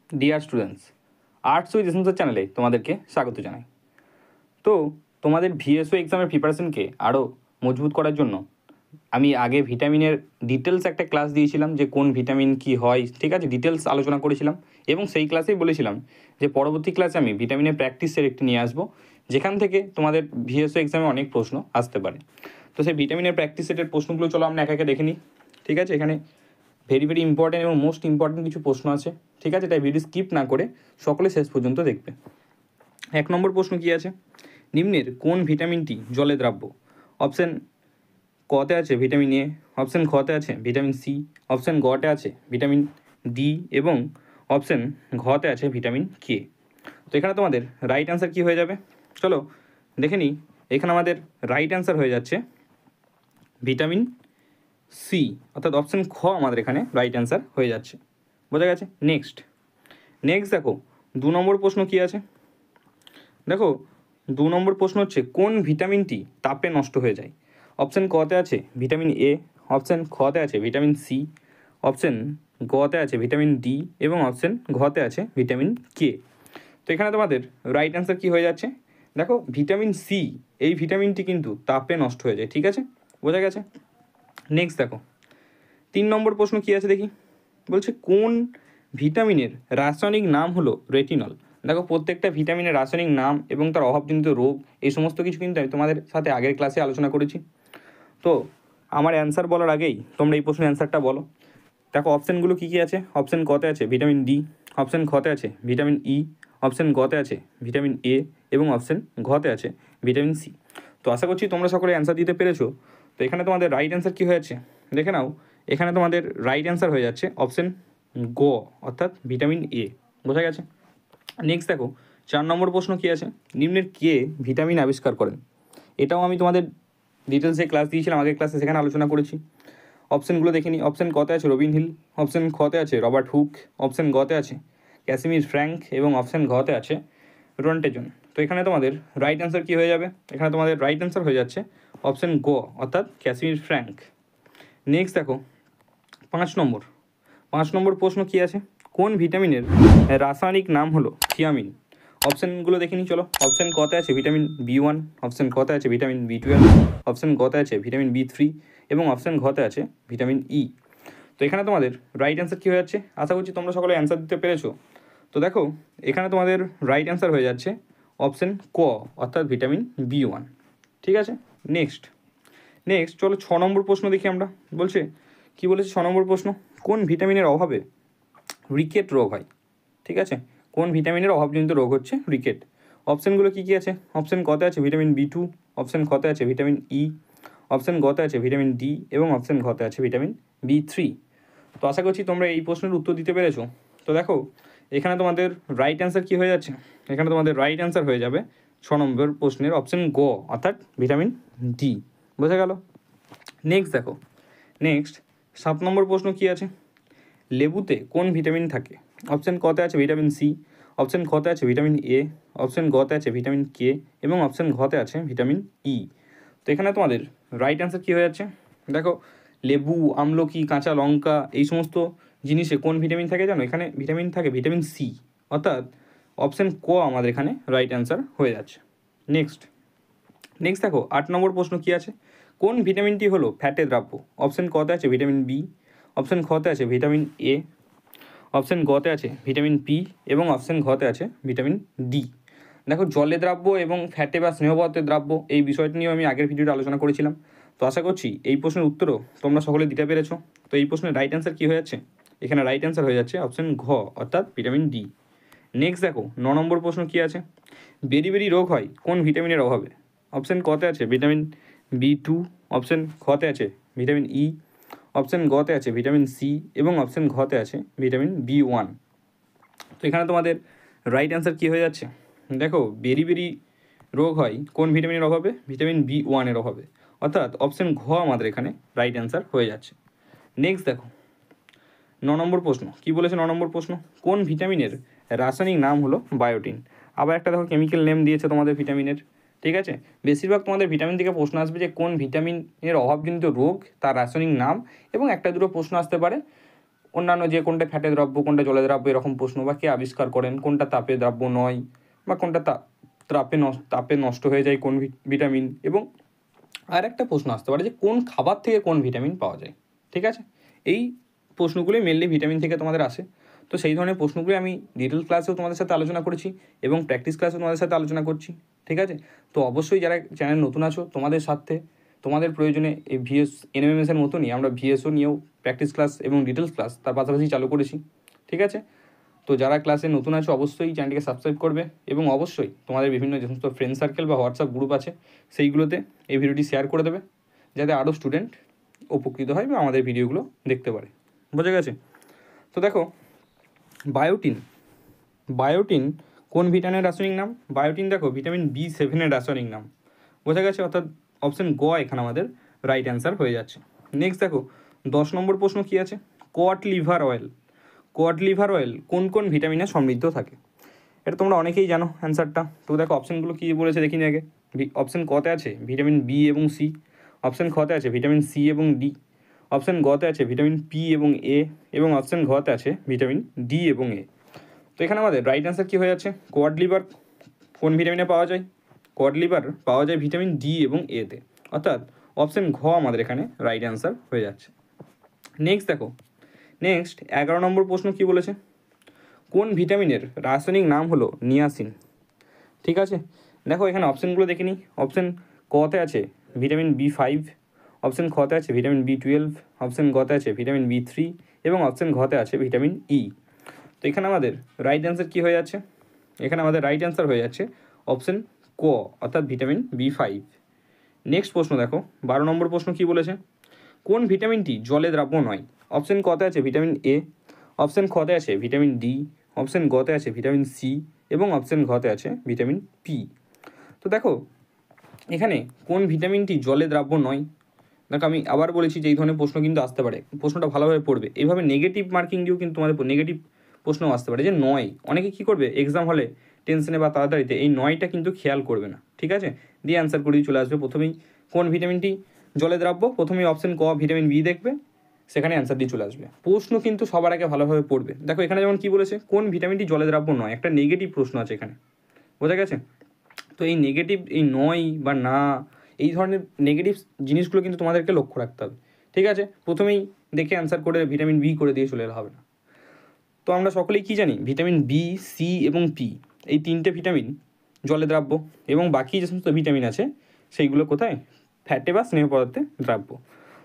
Dear students, arts with এসেন্সের চ্যানেলে তোমাদেরকে স্বাগত জানাই। তো তোমাদের ভিএসও এক্সামের প্রিপারেশনকে আরও মজবুত করার জন্য আমি আগে ভিটামিনের ডিটেলস একটা ক্লাস দিয়েছিলাম, যে কোন ভিটামিন কি হয়, ঠিক আছে, ডিটেলস আলোচনা করেছিলাম। এবং সেই ক্লাসেই বলেছিলাম যে পরবর্তী ক্লাসে আমি ভিটামিনের প্র্যাকটিসের একটি নিয়ে আসবো, যেখান থেকে তোমাদের ভিএসও এক্সামে অনেক প্রশ্ন আসতে পারে। তো সেই ভিটামিনের প্র্যাকটিস সেটের প্রশ্নগুলো চলো আমরা একে একে দেখে নিই। ঠিক আছে, এখানে ভেরি ভেরি ইম্পর্টেন্ট এবং মোস্ট ইম্পর্টেন্ট কিছু প্রশ্ন আছে, ঠিক আছে, তাই ভিডিও স্কিপ না করে সকলে শেষ পর্যন্ত দেখবে। 1 নম্বর প্রশ্ন কী আছে, নিম্নের কোন ভিটামিনটি জলে দ্রাব্য? অপশান কতে আছে ভিটামিন এ, অপশান খতে আছে ভিটামিন সি, অপশান গতে আছে ভিটামিন ডি এবং অপশান ঘতে আছে ভিটামিন কে। তো এখানে তোমাদের রাইট অ্যান্সার কী হয়ে যাবে, চলো দেখে নিই। এখানে আমাদের রাইট অ্যান্সার হয়ে যাচ্ছে ভিটামিন সি, অর্থাৎ অপশান খ আমাদের এখানে রাইট অ্যান্সার হয়ে যাচ্ছে। বোঝা গেছে? নেক্সট দেখো 2 নম্বর প্রশ্ন কী আছে। দেখো 2 নম্বর প্রশ্ন হচ্ছে, কোন ভিটামিনটি তাপে নষ্ট হয়ে যায়? অপশান কতে আছে ভিটামিন এ, অপশান খতে আছে ভিটামিন সি, অপশান গতে আছে ভিটামিন ডি এবং অপশান ঘতে আছে ভিটামিন কে। তো এখানে তোমাদের রাইট অ্যান্সার কী হয়ে যাচ্ছে, দেখো ভিটামিন সি, এই ভিটামিনটি কিন্তু তাপে নষ্ট হয়ে যায়। ঠিক আছে, বোঝা গেছে? নেক্সট দেখো 3 নম্বর প্রশ্ন কী আছে দেখি। বলছে কোন ভিটামিনের রাসায়নিক নাম হলো রেটিনল? দেখো প্রত্যেকটা ভিটামিনের রাসায়নিক নাম এবং তার অভাবজনিত রোগ, এই সমস্ত কিছু কিন্তু আমি তোমাদের সাথে আগের ক্লাসে আলোচনা করেছি। তো আমার অ্যান্সার বলার আগেই তোমরা এই প্রশ্নের অ্যান্সারটা বলো। দেখো অপশানগুলো কী কী আছে। অপশান কতে আছে ভিটামিন ডি, অপশান খতে আছে ভিটামিন ই, অপশান গতে আছে ভিটামিন এ এবং অপশান ঘতে আছে ভিটামিন সি। তো আশা করছি তোমরা সকলে অ্যান্সার দিতে পেরেছো। তো এখানে তোমাদের রাইট অ্যান্সার কী হয়েছে দেখে নাও। এখানে তোমাদের রাইট অ্যান্সার হয়ে যাচ্ছে অপশান গ, অর্থাৎ ভিটামিন এ। বোঝা গেছে? নেক্সট দেখো 4 নম্বর প্রশ্ন কী আছে, নিম্নের কে ভিটামিন আবিষ্কার করেন? এটাও আমি তোমাদের ডিটেলসে ক্লাস দিয়েছিলাম আগের ক্লাসে, সেখানে আলোচনা করেছি। অপশানগুলো দেখে নিই। অপশান কতে আছে রবিন হিল, অপশান খতে আছে রবার্ট হুক, অপশান গতে আছে ক্যাসিমির ফ্র্যাঙ্ক এবং অপশান ঘতে আছে রন্টেজন। তো এখানে তোমাদের রাইট অ্যান্সার কী হয়ে যাবে, এখানে তোমাদের রাইট অ্যান্সার হয়ে যাচ্ছে অপশান গ, অর্থাৎ ক্যাসিমির ফ্র্যাঙ্ক। নেক্সট দেখো 5 নম্বর প্রশ্ন কী আছে, কোন ভিটামিনের রাসায়নিক নাম হলো থিয়ামিন? অপশানগুলো দেখে নিই চলো। অপশান কতে আছে ভিটামিন বি1, অপশান কতে আছে ভিটামিন বি12, অপশান গতে আছে ভিটামিন বি3 এবং অপশান ঘতে আছে ভিটামিন ই। তো এখানে তোমাদের রাইট অ্যান্সার কী হয়ে যাচ্ছে, আশা করছি তোমরা সকলে অ্যান্সার দিতে পেরেছো। তো দেখো এখানে তোমাদের রাইট অ্যান্সার হয়ে যাচ্ছে অপশান ক, অর্থাৎ ভিটামিন বি1। ঠিক আছে, নেক্সট চলো 6 নম্বর প্রশ্ন দেখি আমরা। বলছে কী বলেছে 6 নম্বর প্রশ্ন, কোন ভিটামিনের অভাবে রিকেট রোগ হয়? ঠিক আছে, কোন ভিটামিনের অভাবজনিত রোগ হচ্ছে রিকেট? অপশানগুলো কী কী আছে। অপশান কতে আছে ভিটামিন বি2, অপশান খতে আছে ভিটামিন ই, অপশান গতে আছে ভিটামিন ডি এবং অপশান ঘতে আছে ভিটামিন বি3। তো আশা করছি তোমরা এই প্রশ্নের উত্তর দিতে পেরেছো। তো দেখো এখানে তোমাদের রাইট অ্যান্সার কী হয়ে যাচ্ছে, এখানে তোমাদের রাইট অ্যান্সার হয়ে যাবে 6 নম্বর প্রশ্নের অপশান গ, অর্থাৎ ভিটামিন ডি। বোঝা গেল? নেক্সট 7 নম্বর প্রশ্ন কী আছে, লেবুতে কোন ভিটামিন থাকে? অপশান কতে আছে ভিটামিন সি, অপশান খতে আছে ভিটামিন এ, অপশান গতে আছে ভিটামিন কে এবং অপশান ঘতে আছে ভিটামিন ই। তো এখানে তোমাদের রাইট অ্যান্সার কী হয়ে যাচ্ছে, দেখো লেবু, আমলকি, কাঁচা লঙ্কা, এই সমস্ত জিনিসে কোন ভিটামিন থাকে জানো? এখানে ভিটামিন থাকে ভিটামিন সি, অর্থাৎ অপশান ক আমাদের এখানে রাইট অ্যান্সার হয়ে যাচ্ছে। নেক্সট দেখো 8 নম্বর প্রশ্ন কী আছে, কোন ভিটামিনটি হলো ফ্যাটে দ্রাব্য? অপশান কতে আছে ভিটামিন বি, অপশান খতে আছে ভিটামিন এ, অপশান গতে আছে ভিটামিন পি এবং অপশান ঘতে আছে ভিটামিন ডি। দেখো জলে দ্রাব্য এবং ফ্যাটে বা স্নেহপদার্থে দ্রাব্য, এই বিষয়টি নিয়েও আমি আগের ভিডিওতে আলোচনা করেছিলাম। তো আশা করছি এই প্রশ্নের উত্তরও তোমরা সকলে দিতে পেরেছো। তো এই প্রশ্নের রাইট অ্যান্সার কী হয়ে যাচ্ছে, এখানে রাইট অ্যান্সার হয়ে যাচ্ছে অপশান ঘ, অর্থাৎ ভিটামিন ডি। নেক্সট দেখো 9 নম্বর প্রশ্ন কী আছে, বেরি রোগ হয় কোন ভিটামিনের অভাবে? অপশান কতে আছে ভিটামিন বি2, অপশান খতে আছে ভিটামিন ই, অপশান গতে আছে ভিটামিন সি এবং অপশান ঘতে আছে ভিটামিন বি1। তো এখানে তোমাদের রাইট অ্যান্সার কী হয়ে যাচ্ছে, দেখো বেরি রোগ হয় কোন ভিটামিনের অভাবে? ভিটামিন বি1-এর অভাবে, অর্থাৎ অপশান ঘ আমাদের এখানে রাইট অ্যান্সার হয়ে যাচ্ছে। নেক্সট দেখো 9 নম্বর প্রশ্ন কী বলেছে। 9 নম্বর প্রশ্ন, কোন ভিটামিনের রাসায়নিক নাম হলো বায়োটিন? আবার একটা দেখো কেমিক্যাল নেম দিয়েছে তোমাদের ভিটামিনের। ঠিক আছে, বেশিরভাগ তোমাদের ভিটামিন থেকে প্রশ্ন আসবে যে কোন ভিটামিনের অভাবজনিত রোগ, তার রাসায়নিক নাম, এবং একটা দুটো প্রশ্ন আসতে পারে অন্যান্য যে কোনটা ফ্যাটে দ্রব্য, কোনটা জলে দ্রাব্য, এরকম প্রশ্ন, বা কে আবিষ্কার করেন, কোনটা তাপে দ্রাব্য নয়, বা কোনটা তাপে নষ্ট হয়ে যায় কোন ভিটামিন, এবং আর একটা প্রশ্ন আসতে পারে যে কোন খাবার থেকে কোন ভিটামিন পাওয়া যায়। ঠিক আছে, এই প্রশ্নগুলি মেনলি ভিটামিন থেকে তোমাদের আসে। তো সেই ধরনের প্রশ্নগুলি আমি ডিটেল ক্লাসেও তোমাদের সাথে আলোচনা করেছি এবং প্র্যাকটিস ক্লাসেও তোমাদের সাথে আলোচনা করছি। ঠিক আছে, তো অবশ্যই যারা চ্যানেল নতুন আছো, তোমাদের সাথে তোমাদের প্রয়োজনে এই এনএমএমএসের মতনই আমরা ভিএসও নিয়েও প্র্যাকটিস ক্লাস এবং ডিটেলস ক্লাস তার পাশাপাশি চালু করেছি। ঠিক আছে, তো যারা ক্লাসে নতুন আছো অবশ্যই চ্যানেলটিকে সাবস্ক্রাইব করবে এবং অবশ্যই তোমাদের বিভিন্ন যে সমস্ত ফ্রেন্ড সার্কেল বা হোয়াটসঅ্যাপ গ্রুপ আছে সেইগুলোতে এই ভিডিওটি শেয়ার করে দেবে, যাতে আরও স্টুডেন্ট উপকৃত হয় বা আমাদের ভিডিওগুলো দেখতে পারে। বোঝা গেছে? তো দেখো, বায়োটিন কোন ভিটামিনের রাসায়নিক নাম? বায়োটিন দেখো ভিটামিন B7 রাসায়নিক নাম। বোঝা গেছে? অর্থাৎ অপশন গ এখানে আমাদের রাইট অ্যান্সার হয়ে যাচ্ছে। নেক্সট দেখো 10 নম্বর প্রশ্ন কী আছে, কড লিভার অয়েল কোন কোন ভিটামিনে সমৃদ্ধ থাকে? এটা তোমরা অনেকেই জানো অ্যান্সারটা। তো দেখো অপশানগুলো কী বলেছে দেখিনি আগে। অপশান কতে আছে ভিটামিন বি এবং সি, অপশান খতে আছে ভিটামিন সি এবং ডি, অপশান গতে আছে ভিটামিন পি এবং এ, এবং অপশান ঘতে আছে ভিটামিন ডি এবং এ। তো এখানে আমাদের রাইট অ্যান্সার কী হয়ে যাচ্ছে, কোয়াড লিভার কোন ভিটামিনে পাওয়া যায়? কোয়াড লিভার পাওয়া যায় ভিটামিন ডি এবং এতে, অর্থাৎ অপশান ঘ আমাদের এখানে রাইট অ্যান্সার হয়ে যাচ্ছে। নেক্সট দেখো, 11 নম্বর প্রশ্ন কী বলেছে, কোন ভিটামিনের রাসায়নিক নাম হলো নিয়াসিন? ঠিক আছে, দেখো এখানে অপশানগুলো দেখে নিই। অপশান কতে আছে ভিটামিন B5, অপশান খতে আছে ভিটামিন B12, অপশান গতে আছে ভিটামিন B3 এবং অপশান ঘতে আছে ভিটামিন ই। তো এখানে আমাদের রাইট অ্যান্সার কী হয়ে যাচ্ছে? এখানে আমাদের রাইট অ্যান্সার হয়ে যাচ্ছে অপশান ক, অর্থাৎ ভিটামিন B5। নেক্সট প্রশ্ন দেখো 12 নম্বর প্রশ্ন কী বলেছে, কোন ভিটামিনটি জলে দ্রাব্য নয়? অপশান কতে আছে ভিটামিন এ, অপশান খতে আছে ভিটামিন ডি, অপশান গতে আছে ভিটামিন সি এবং অপশান ঘতে আছে ভিটামিন পি। তো দেখো এখানে কোন ভিটামিনটি জলে দ্রাব্য নয়, দেখো আমি আবার বলেছি যে এই ধরনের প্রশ্ন কিন্তু আসতে পারে, প্রশ্নটা ভালোভাবে পড়বে। এইভাবে নেগেটিভ মার্কিং দিয়েও কিন্তু তোমাদের নেগেটিভ প্রশ্নও আসতে পারে যে নয়। অনেকে কী করবে এক্সাম হলে টেনশনে বা তাড়াতাড়িতে এই নয়টা কিন্তু খেয়াল করবে না। ঠিক আছে, দিয়ে অ্যান্সার করে চলে আসবে। প্রথমেই কোন ভিটামিনটি জলে দ্রাব্য, প্রথমেই অপশান ক ভিটামিন বি দেখবে, সেখানে অ্যান্সার দিয়ে চলে আসবে। প্রশ্ন কিন্তু সবার আগে ভালোভাবে পড়বে। দেখো এখানে যেমন কী বলেছে, কোন ভিটামিনটি জলে দ্রাব্য নয়, একটা নেগেটিভ প্রশ্ন আছে এখানে। বোঝা গেছে? তো এই নেগেটিভ, এই নয় বা না, এই ধরনের নেগেটিভ জিনিসগুলো কিন্তু তোমাদেরকে লক্ষ্য রাখতে হবে। ঠিক আছে, প্রথমেই দেখে অ্যান্সার করে ভিটামিন বি করে দিয়ে চলে এলে হবে না। তো আমরা সকলেই কী জানি, ভিটামিন বি, সি এবং পি এই তিনটে ভিটামিন জলে দ্রাব্য, এবং বাকি যে সমস্ত ভিটামিন আছে সেইগুলো কোথায়, ফ্যাটে বা স্নেহ পদার্থে দ্রাব্য।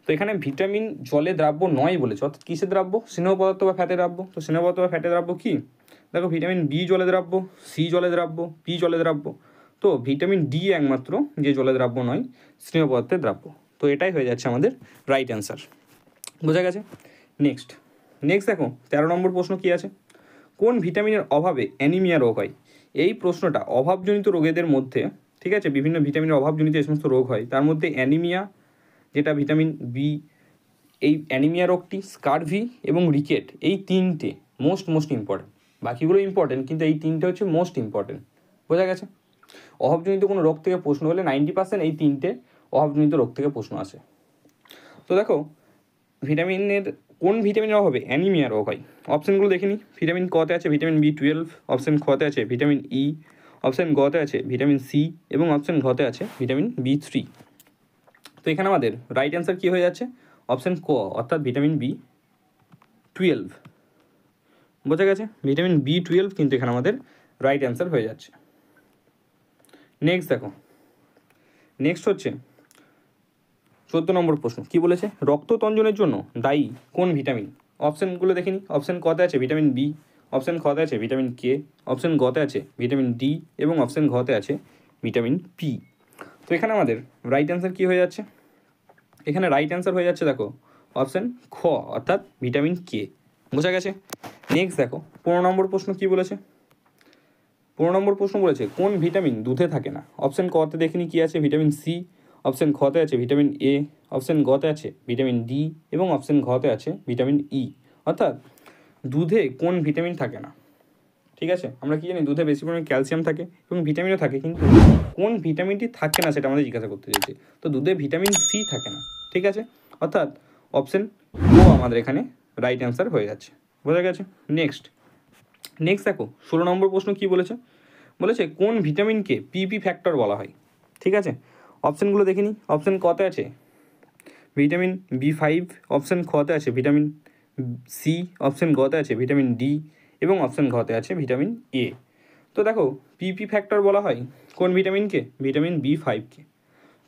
তো এখানে ভিটামিন জলে দ্রাব্য নয় বলেছে, অর্থাৎ কিসে দ্রাব্য, স্নেহ পদার্থ বা ফ্যাটে দ্রাব্য। তো স্নেহ পদার্থ বা ফ্যাটে দ্রাব্য কী, দেখো ভিটামিন বি জলে দ্রাব্য, সি জলে দ্রাব্য, পি জলে দ্রাব্য। তো ভিটামিন ডি একমাত্র যে জলে দ্রাব্য নয়, স্নেহ পদার্থে দ্রাব্য। তো এটাই হয়ে যাচ্ছে আমাদের রাইট অ্যান্সার। বোঝা গেছে? নেক্সট দেখো 13 নম্বর প্রশ্ন কী আছে, কোন ভিটামিনের অভাবে অ্যানিমিয়া রোগ হয়? এই প্রশ্নটা অভাবজনিত রোগেদের মধ্যে, ঠিক আছে, বিভিন্ন ভিটামিনের অভাবজনিত যে সমস্ত রোগ হয় তার মধ্যে অ্যানিমিয়া, যেটা ভিটামিন বি, এই অ্যানিমিয়া রোগটি, স্কারভি এবং রিকেট, এই তিনটে মোস্ট ইম্পর্টেন্ট। বাকিগুলো ইম্পর্টেন্ট, কিন্তু এই তিনটে হচ্ছে মোস্ট ইম্পর্টেন্ট। বোঝা গেছে? অভাবজনিত কোনো রোগ থেকে প্রশ্ন হলে 90% এই তিনটে অভাবজনিত রোগ থেকে প্রশ্ন আসে। তো দেখো কোন ভিটামিনের অভাবে অ্যানিমিয়া রোগ হয়? অপশানগুলো দেখে নিই। ভিটামিন কতে আছে ভিটামিন B12, অপশান খতে আছে ভিটামিন ই, অপশান গতে আছে ভিটামিন সি এবং অপশান ঘতে আছে ভিটামিন B3। তো এখানে আমাদের রাইট অ্যান্সার কী হয়ে যাচ্ছে, অপশান ক, অর্থাৎ ভিটামিন B12। বোঝা গেছে? ভিটামিন B12 কিন্তু এখানে আমাদের রাইট অ্যান্সার হয়ে যাচ্ছে। নেক্সট দেখো, নেক্সট হচ্ছে 14 নম্বর প্রশ্ন কী বলেছে, রক্ততঞ্জনের জন্য দায়ী কোন ভিটামিন? অপশানগুলো দেখে নিই। অপশান কতে আছে ভিটামিন বি, অপশান খতে আছে ভিটামিন কে, অপশান গতে আছে ভিটামিন ডি এবং অপশান ঘতে আছে ভিটামিন পি। তো এখানে আমাদের রাইট অ্যান্সার কী হয়ে যাচ্ছে, এখানে রাইট অ্যান্সার হয়ে যাচ্ছে দেখো অপশান খ, অর্থাৎ ভিটামিন কে। বোঝা গেছে? নেক্সট দেখো 15 নম্বর প্রশ্ন কী বলেছে, 15 নম্বর প্রশ্ন বলেছে কোন ভিটামিন দুধে থাকে না? অপশান কতে দেখিনি কী আছে, ভিটামিন সি, অপশান খতে আছে ভিটামিন এ, অপশান গতে আছে ভিটামিন ডি এবং অপশান ঘতে আছে ভিটামিন ই। অর্থাৎ দুধে কোন ভিটামিন থাকে না? ঠিক আছে, আমরা কি জানি দুধে বেশি পরিমাণে ক্যালসিয়াম থাকে এবং ভিটামিনও থাকে, কিন্তু কোন ভিটামিনটি থাকে না সেটা আমাদের জিজ্ঞাসা করতে চাইছে। তো দুধে ভিটামিন সি থাকে না। ঠিক আছে, অর্থাৎ অপশান ও আমাদের এখানে রাইট অ্যান্সার হয়ে যাচ্ছে। বোঝা গেছে? নেক্সট দেখো 16 নম্বর প্রশ্ন কী বলেছে, বলেছে কোন ভিটামিনকে পিপি ফ্যাক্টর বলা হয়। ঠিক আছে, অপশানগুলো দেখে নিই। অপশান কতে আছে ভিটামিন B5, অপশান খতে আছে ভিটামিন সি, অপশান গতে আছে ভিটামিন ডি এবং অপশান ঘতে আছে ভিটামিন এ। তো দেখো পিপি ফ্যাক্টর বলা হয় কোন ভিটামিনকে, ভিটামিন B5কে।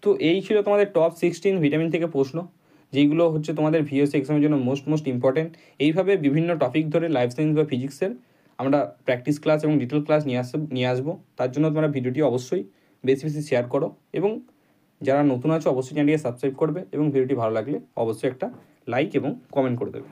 তো এই ছিল তোমাদের টপ 16 ভিটামিন থেকে প্রশ্ন, যেইগুলো হচ্ছে তোমাদের ভিএসসি এক্সামের জন্য মোস্ট ইম্পর্টেন্ট। এইভাবে বিভিন্ন টপিক ধরে লাইফ সায়েন্স বা ফিজিক্সের আমরা প্র্যাকটিস ক্লাস এবং ডিটেল ক্লাস নিয়ে আসবো। তার জন্য তোমরা ভিডিওটি অবশ্যই বেশি শেয়ার করো এবং যারা নতুন আছো অবশ্যই চ্যানেলটিকে সাবস্ক্রাইব করবে এবং ভিডিওটি ভালো লাগলে অবশ্যই একটা লাইক এবং কমেন্ট করে দেবে।